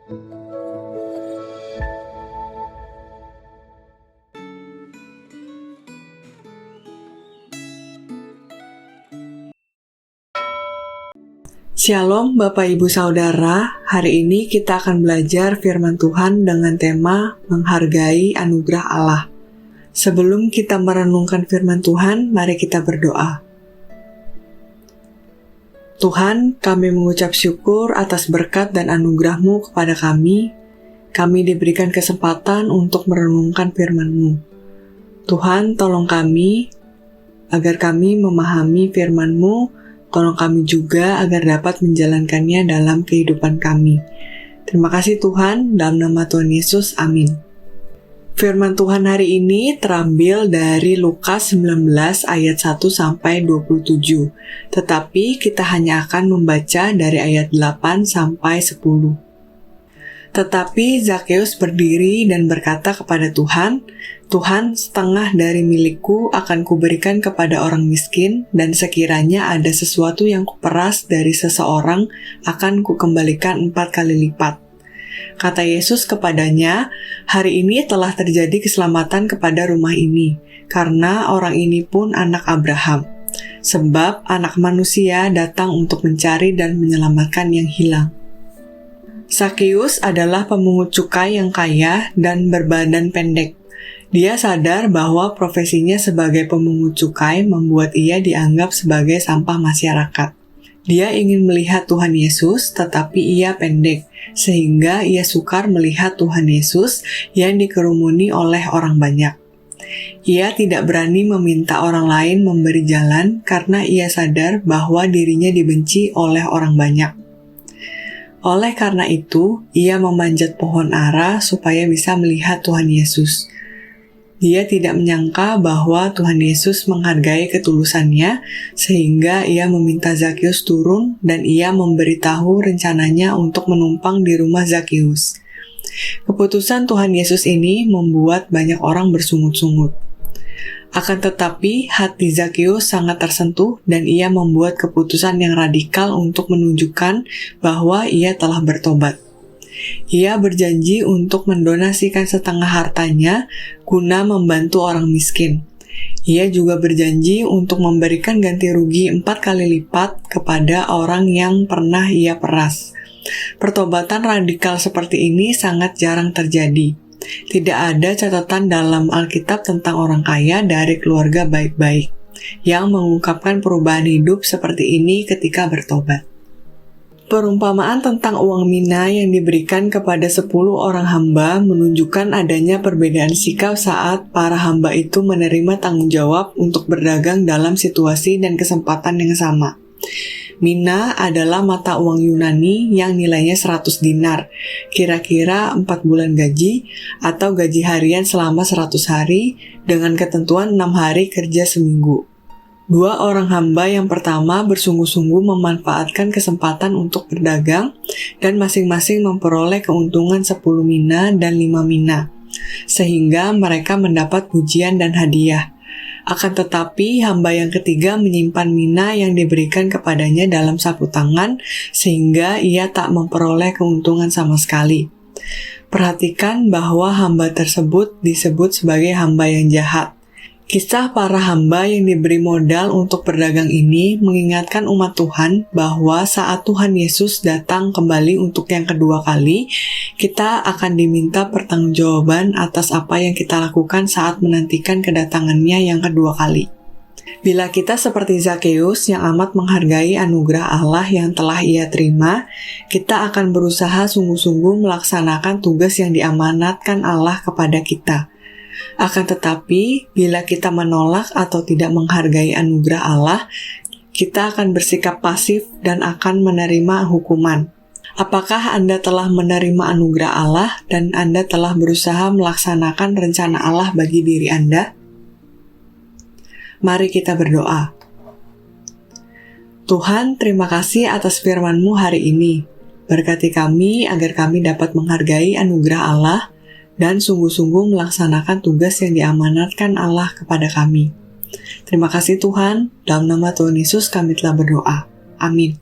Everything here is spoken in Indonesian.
Shalom Bapak Ibu Saudara, hari ini kita akan belajar firman Tuhan dengan tema menghargai anugerah Allah. Sebelum kita merenungkan firman Tuhan, mari kita berdoa. Tuhan, kami mengucap syukur atas berkat dan anugerah-Mu kepada kami. Kami diberikan kesempatan untuk merenungkan firman-Mu. Tuhan, tolong kami agar kami memahami firman-Mu. Tolong kami juga agar dapat menjalankannya dalam kehidupan kami. Terima kasih Tuhan, dalam nama Tuhan Yesus, amin. Firman Tuhan hari ini terambil dari Lukas 19 ayat 1-27, tetapi kita hanya akan membaca dari ayat 8-10. Tetapi Zakeus berdiri dan berkata kepada Tuhan, Tuhan, setengah dari milikku akan kuberikan kepada orang miskin, dan sekiranya ada sesuatu yang kuperas dari seseorang, akan kukembalikan 4 kali lipat. Kata Yesus kepadanya, hari ini telah terjadi keselamatan kepada rumah ini, karena orang ini pun anak Abraham. Sebab anak manusia datang untuk mencari dan menyelamatkan yang hilang. Zakeus adalah pemungut cukai yang kaya dan berbadan pendek. Dia sadar bahwa profesinya sebagai pemungut cukai membuat ia dianggap sebagai sampah masyarakat. Dia ingin melihat Tuhan Yesus, tetapi ia pendek, sehingga ia sukar melihat Tuhan Yesus yang dikerumuni oleh orang banyak. Ia tidak berani meminta orang lain memberi jalan karena ia sadar bahwa dirinya dibenci oleh orang banyak. Oleh karena itu, ia memanjat pohon ara supaya bisa melihat Tuhan Yesus. Dia tidak menyangka bahwa Tuhan Yesus menghargai ketulusannya, sehingga ia meminta Zakeus turun dan ia memberitahu rencananya untuk menumpang di rumah Zakeus. Keputusan Tuhan Yesus ini membuat banyak orang bersungut-sungut. Akan tetapi, hati Zakeus sangat tersentuh dan ia membuat keputusan yang radikal untuk menunjukkan bahwa ia telah bertobat. Ia berjanji untuk mendonasikan setengah hartanya guna membantu orang miskin. Ia juga berjanji untuk memberikan ganti rugi 4 kali lipat kepada orang yang pernah ia peras. Pertobatan radikal seperti ini sangat jarang terjadi. Tidak ada catatan dalam Alkitab tentang orang kaya dari keluarga baik-baik yang mengungkapkan perubahan hidup seperti ini ketika bertobat. Perumpamaan tentang uang mina yang diberikan kepada 10 orang hamba menunjukkan adanya perbedaan sikap saat para hamba itu menerima tanggung jawab untuk berdagang dalam situasi dan kesempatan yang sama. Mina adalah mata uang Yunani yang nilainya 100 dinar, kira-kira 4 bulan gaji atau gaji harian selama 100 hari dengan ketentuan 6 hari kerja seminggu. 2 orang hamba yang pertama bersungguh-sungguh memanfaatkan kesempatan untuk berdagang dan masing-masing memperoleh keuntungan 10 mina dan 5 mina, sehingga mereka mendapat pujian dan hadiah. Akan tetapi, hamba yang ketiga menyimpan mina yang diberikan kepadanya dalam sapu tangan, sehingga ia tak memperoleh keuntungan sama sekali. Perhatikan bahwa hamba tersebut disebut sebagai hamba yang jahat. Kisah para hamba yang diberi modal untuk berdagang ini mengingatkan umat Tuhan bahwa saat Tuhan Yesus datang kembali untuk yang kedua kali, kita akan diminta pertanggungjawaban atas apa yang kita lakukan saat menantikan kedatangannya yang kedua kali. Bila kita seperti Zakeus yang amat menghargai anugerah Allah yang telah ia terima, kita akan berusaha sungguh-sungguh melaksanakan tugas yang diamanatkan Allah kepada kita. Akan tetapi, bila kita menolak atau tidak menghargai anugerah Allah, kita akan bersikap pasif dan akan menerima hukuman. Apakah Anda telah menerima anugerah Allah dan Anda telah berusaha melaksanakan rencana Allah bagi diri Anda? Mari kita berdoa. Tuhan, terima kasih atas firman-Mu hari ini. Berkati kami agar kami dapat menghargai anugerah Allah dan sungguh-sungguh melaksanakan tugas yang diamanatkan Allah kepada kami. Terima kasih Tuhan, dalam nama Tuhan Yesus kami telah berdoa. Amin.